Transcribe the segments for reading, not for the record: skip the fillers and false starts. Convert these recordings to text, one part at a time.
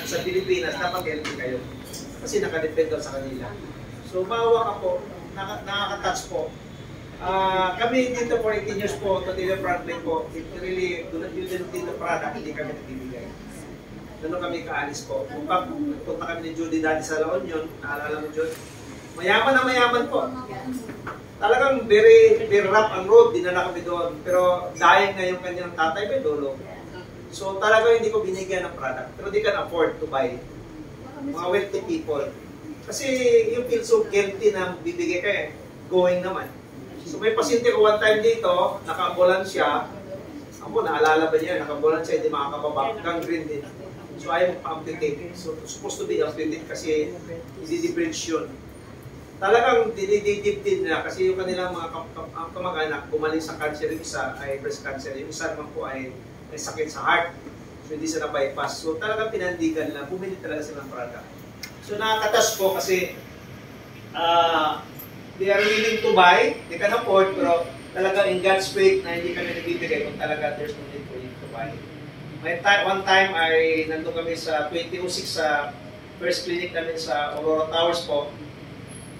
sa Pilipinas, dapat healthy kayo. Kasi nakadepend daw sa kanila. So, bawa ka po, nakaka-touch po. Kami dito for 18 years po, Tortilla Franklin po, it really, you didn't need the product, hindi kami nagbibigay. Doon kami kaalis po. Kung punta kami ni Judy dati sa La Union, naalala mo Judy? Mayaman na mayaman po. Talagang very rough ang road, dinala kami doon. Pero dahil nga yung kanyang tatay may lolo. So talaga hindi ko binigyan ng product. Pero di can afford to buy. Mga wealthy people. Kasi you feel so guilty na bibigay ka eh. Going naman. So may pasyente ko one time dito, naka-ambulance siya. Ako, naalala ba niya, naka-ambulance siya, hindi makakababa. Gangrene din. So ayaw pa-amputate. So supposed to be amputated kasi i-debridge yun. Talagang dinidip din nila kasi yung kanilang mga kamag-anak gumaling sa cancer, yung isa ay breast cancer, yung isa naman po ay sakit sa heart. So hindi sila bypass. So talagang pinandigan nila, bumili talaga sila ng product. So nakakatas po kasi they are willing to buy, they can afford, pero talaga in God's faith na hindi kami nagbibigay kung talaga there's no need for you to buy. One time ay nandun kami sa 2006 sa first clinic namin sa Aurora Towers po.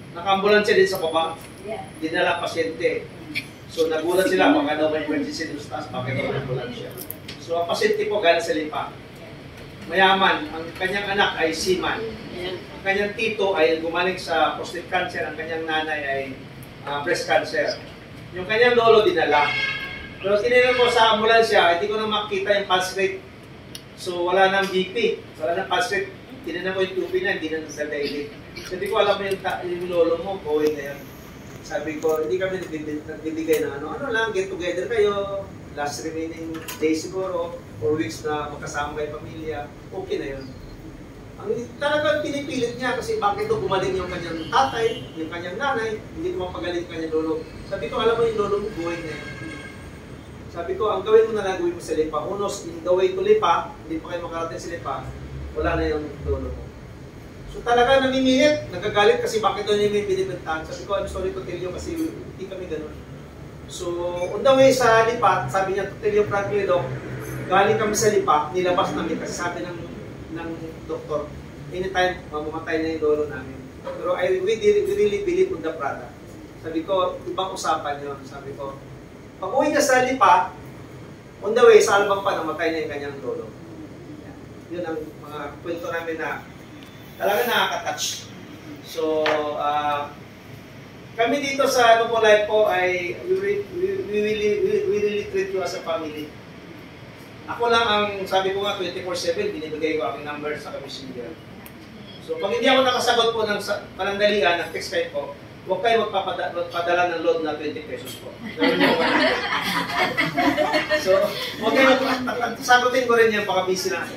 Naka-ambulansya din sa baba. Dinala pasyente. So nagulat sila, baka daw may emergency news taas, bakit daw may ambulansya. So ang pasyente po galing sa Lipa. Mayaman, ang kanyang anak ay seaman. Ang kanyang tito ay gumaling sa prostate cancer, ang kanyang nanay ay breast cancer. Yung kanyang lolo dinala. Pero tinignan ko sa ambulansya, hindi ko na makita yung pulse rate. So wala nang BP, wala nang pulse rate. Tinignan ko yung tubig na, hindi na nasa-daily. Sabi ko, alam mo yung lolo mo, going na yan. Sabi ko, hindi kami nagbibigay ng ano lang, get together kayo, last remaining days siguro, or weeks na magkasama kayo pamilya, okay na yun. Ang talagang pinipilit niya kasi bakit ito gumaling yung kanyang tatay, yung kanyang nanay, hindi ko mapagaling yung kanyang lolo. Sabi ko, alam mo yung lolo mo, going na yan. Sabi ko, ang gawin mo na lang, gawin mo sa Lipa. Unos, in the way to Lipa, hindi pa kayo makarating sa Lipa, wala na yung lolo mo. So talaga namimilit, nagagalit kasi bakit doon yung may binibentahan. Sabi ko, I'm sorry to tell you kasi hindi kami ganun. So, on the way sa Lipa, sabi niya, to tell you frankly, Doc, galing kami sa Lipa, nilabas namin kasi sabi ng doktor, anytime mamatay na yung lolo namin. Pero we really believe on the product. Sabi ko, ibang usapan yun. Sabi ko, pag uwi ka sa Lipa, on the way, sa Albang pa, namatay na yung kanyang lolo. Yun ang mga kwento namin na talaga nakaka-touch. So, kami dito sa Nupo Life po ay we really treat you as a family. Ako lang ang, sabi ko nga, 24/7, binibigay ko aking number sa messenger. So, pag hindi ako nakasagot po ng panandalian, ng text kayo po, huwag kayo magpapadala ng load na 20 pesos po. So, huwag kayo sagutin ko rin yan, baka busy na ako.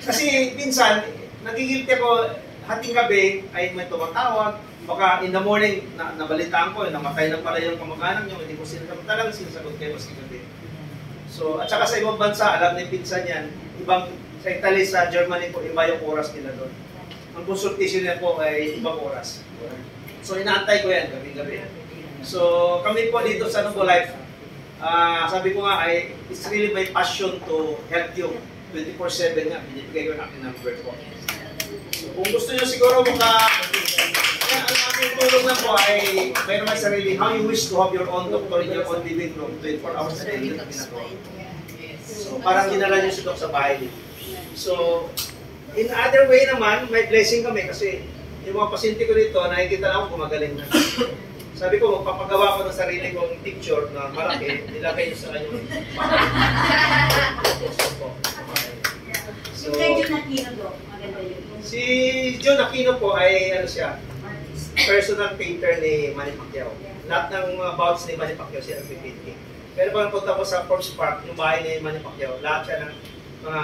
Kasi, minsan, nagigilty ako, hating gabi ay may tumatawag, baka in the morning, nabalitaan ko, namatay na pala yung kamag-anak nyo, hindi ko sinasagot, talagang sinasagot kayo mas gabi. So, at saka sa ibang bansa, alam ni pinsan yan, ibang, sa Italy, sa Germany po, iba yung oras nila doon. Ang consultation niya po ay ibang oras. So, inaantay ko yan, gabi-gabi. So, kami po dito sa Nupo Life, sabi ko nga ay, it's really my passion to help you. 24/7 nga, binibigay ko na aking number po. So, kung gusto nyo siguro ang aking tulong na po ay mayroon may sarili, how you wish to have your own doctor in your own living room, 24 hours a day, yun ang ginagawa. So, parang ginala nyo si Doc sa bahay. So, in other way naman, may blessing kami kasi yung mga pasyente ko dito, nakikita na ako gumagaling na. Sabi ko, magpapagawa ko ng sarili kong picture na malaki, nilagay nyo sa kanyang So, kay John Aquino, Doc, maganda yun. Si John Aquino po ay ano siya, personal painter ni Manny Pacquiao. Lahat ng mga bouts ni Manny Pacquiao siya nagpipainting. Pero pag punta ko sa Forbes Park, yung bahay ni Manny Pacquiao, lahat siya ng mga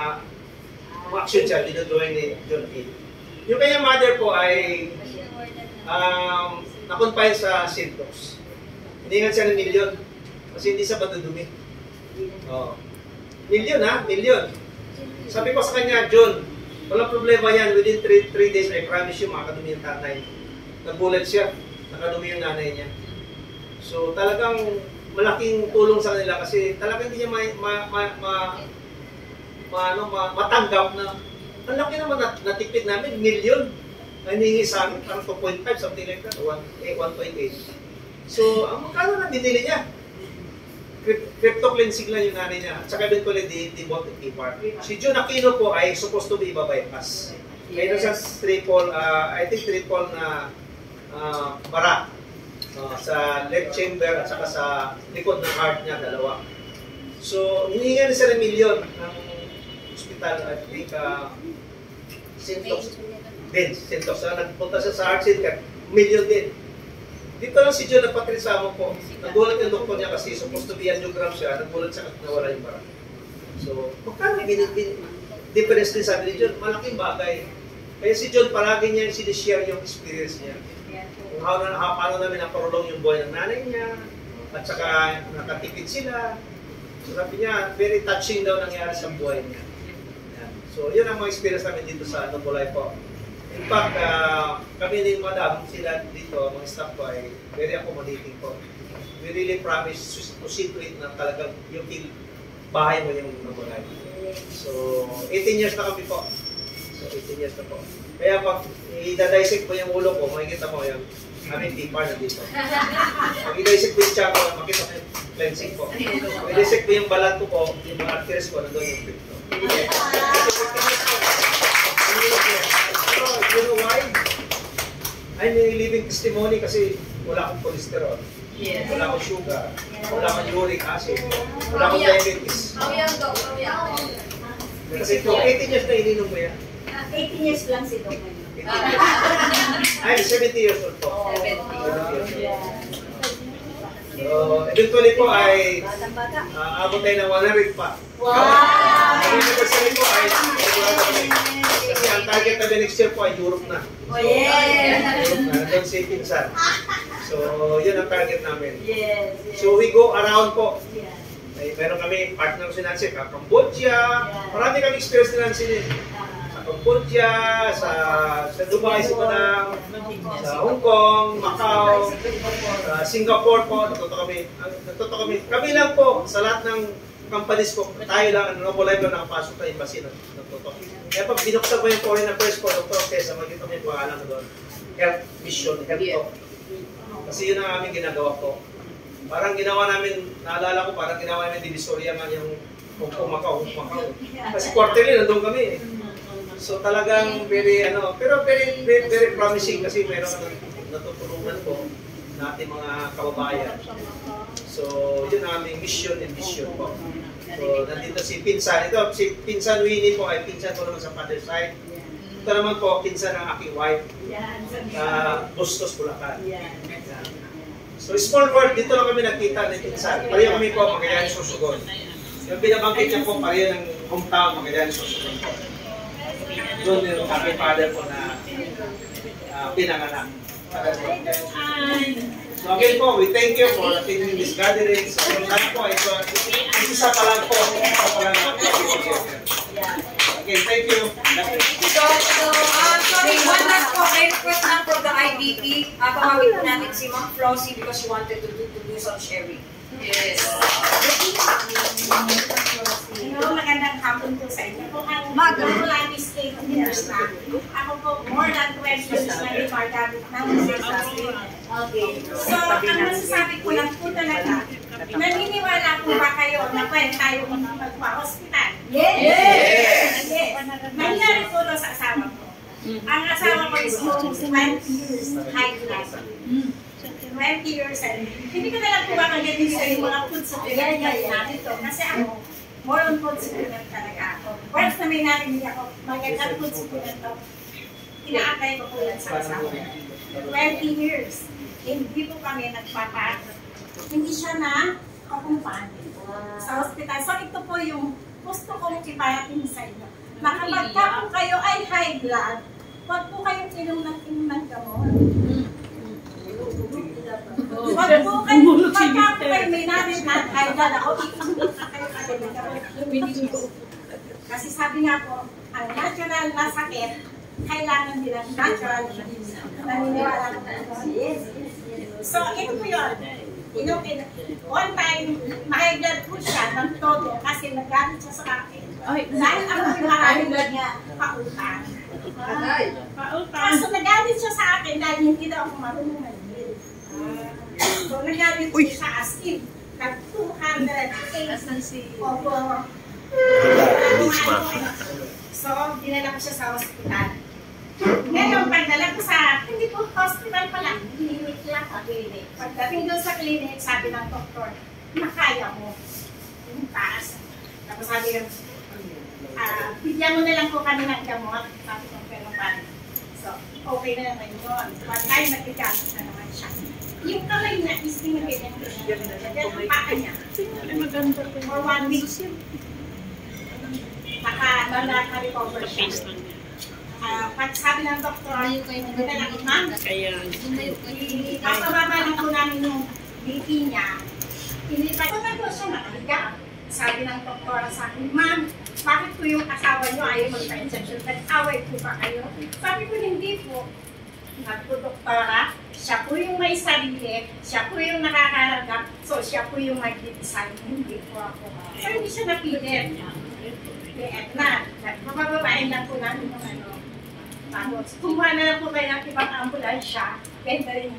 action siya, dinodrawing ni John Aquino. Yung kanyang mother po ay nakonfine sa Sintos. Hiningan siya ng milyon kasi hindi siya madudumi. Oh. Milyon ha? Milyon. Sabi ko sa kanya, John, walang problema yan. Within 3 days, I promise you, makakadumi yung tatay. Nagulat siya. Nakadumi yung nanay niya. So, talagang malaking tulong sa kanila kasi talagang hindi niya matanggap na ang laki naman natipid namin, million. Naningi sa amin, parang 2.5, something like that, 1.8. So, ang magkano na binili niya? Crypto cleansing lang yung nanay niya. At saka eventually, di bought the T-Part. Si Jun Aquino po ay supposed to be iba-bypass. Kaya siya triple, I think triple na bara. Sa left chamber at saka sa likod ng heart niya, dalawa. So, hinihinga na siya ng milyon ng hospital at Sintox. Sintox. Nagpunta siya sa heart center, milyon din. Dito lang si John nagpatrisamo po. Nagulat yung doktor niya kasi supposed to be angiogram siya. Nagulat siya at nawala yung bara. So, magkano difference din sabi ni John? Malaking bagay. Kaya si John palagi niya sinishare yung experience niya. Kung paano namin naparulong yung buhay ng nanay niya. At saka nakatipid sila. So sabi niya, very touching daw nangyari sa buhay niya. Yan. So yun ang mga experience namin dito sa Nobulay po. In fact, kami ni Madam, sila dito, mga staff ko ay very accommodating po. We really promise to see to it na talagang yung bahay mo yung Nobulay. So 18 years na kami po. So 18 years na po. Kaya pag i-dissect po yung ulo ko, makikita mo yung aming T-Part na dito. Pag i-dissect po yung tiyan ko, makita mo yung cleansing po. Pag i-dissect po yung balat ko po, yung mga arteries ko, nandun yung crypto. You know why? I'm a living testimony kasi wala akong cholesterol. Wala akong sugar. Wala akong uric acid. Wala akong diabetes. Kasi ito, 18 years na ininom mo yan. 18 years lang si Doc. I'm 70 years old po. 70. So, eventually po ay abot tayo ng 100 pa. Wow! Ang anniversary po ay kasi ang target na next year po ay Europe na. Oh, yes! Europe na, nandun si Pinsan. So, yun ang target namin. Yes! So, we go around po. Yes! Ay, meron kami partner si Nancy, Cambodia. Marami kami experience ni Nancy din. Sa Cambodia, sa Dubai, sa Padang, sa Hong Kong, Macau, sa Singapore po, natuto kami. Kami lang po, sa lahat ng companies po, tayo lang, Nobulay lang nakapasok na embassy na natuto. Kaya pag binuksan ko yung foreign affairs po, Dr. Tessa, magkita mo yung pangalan ko doon. Health mission, health talk. Kasi yun ang aming ginagawa po. Parang ginawa namin, naalala ko, parang ginawa namin divisoria nga yung Hong Kong, Macau. Kasi quarterly, nandun kami eh. So talagang very, pero very promising kasi meron natutulungan po na ating mga kababayan. So yun ang aming mission and vision po. So nandito si Pinsan. Ito, si Pinsan Winnie po ay pinsan ko naman sa father side. Ito naman po, pinsan ng aking wife. Bustos, Bulacan. So small world, dito lang kami nakita ni Pinsan. Pareho kami po, Magallanes Sorsogon. Yung binabangkit niya po, pareho ng hometown, Magallanes Sorsogon po. Doon yung aking father po na pinanganak. So again po, we thank you for attending this gathering. So lahat po, ito isa pa lang po. Isa pa lang ang again, thank you. Sorry, one last po, I request lang from the IDP. Pamawit po natin si Ma'am Flossie because she wanted to do some sharing. Yes. Hello, magandang hapon po sa inyo. Ako po lang is 8 years na. Ako po more than 12 years na department ng safety. Okay. So, ang masasabi ko lang po talaga, naniniwala po ba kayo na pwede tayo magpa-hospital? Yes! Yes! Nangyari po ito sa asawa ko. Ang asawa ko is almost 20 years high class. 20 years old. Hindi ko na lang po makagaling sa yung mga food supplement natin ito. Kasi ako, more on food supplement talaga ako. Once na may narinig ako, magandang food supplement ito, ina-apply ko po yan sa asawa. 20 years. Hindi po kami hindi siya na kakumpanya sa hospital. So ito po yung gusto kong iparating sa inyo. Na kapag po kayo ay high blood, huwag po kayong inom ng gamot. Huwag po kayo may namin na high blood ako, inom na kayo ng gamot. Kasi sabi nga po, ang natural na sakit, kailangan nilang natural naniniwala ko po. So, ito po yun. One time, ma-high blood po siya ng todo kasi nagalit siya sa akin. Dahil ako yung maraming niya pautang. Kaso nagalit siya sa akin dahil hindi daw ako marunong mag-deal. So nagalit siya as in. Nag-208. Opo. So, dinala ko siya sa hospital. Ngayon, pagdala ko sa, hindi po hospital pala, clinic lang, clinic. Pagdating doon sa clinic, sabi ng doktor, makaya mo. Yung taas. Tapos sabi ko, bigyan mo na lang po kami ng gamot. Sabi ko, pero paano? So, okay na naman yun. One time, nagkigamit na naman siya. Yung kamay na is tinagyan niya. Yan ang paa niya. For 1 week. Naka-recover siya. Pag sabi ng doktor, ma'am, kapababa lang po namin yung BP niya. Ilipat ko na po siya nakahiga. Sabi ng doktor sa akin, ma'am, bakit po yung asawa niyo ayaw magpa-injection? Nag-away po ba kayo? Sabi ko, hindi po. Nagpo-doktora, siya po yung may sarili, siya po yung nakakaharap, so siya po yung mag-design, hindi po ako. So hindi siya napilit. Kaya na, mabababain lang po namin yung ano. Tapos, kumuha na lang po kayo ng ibang ambulansya, benta rin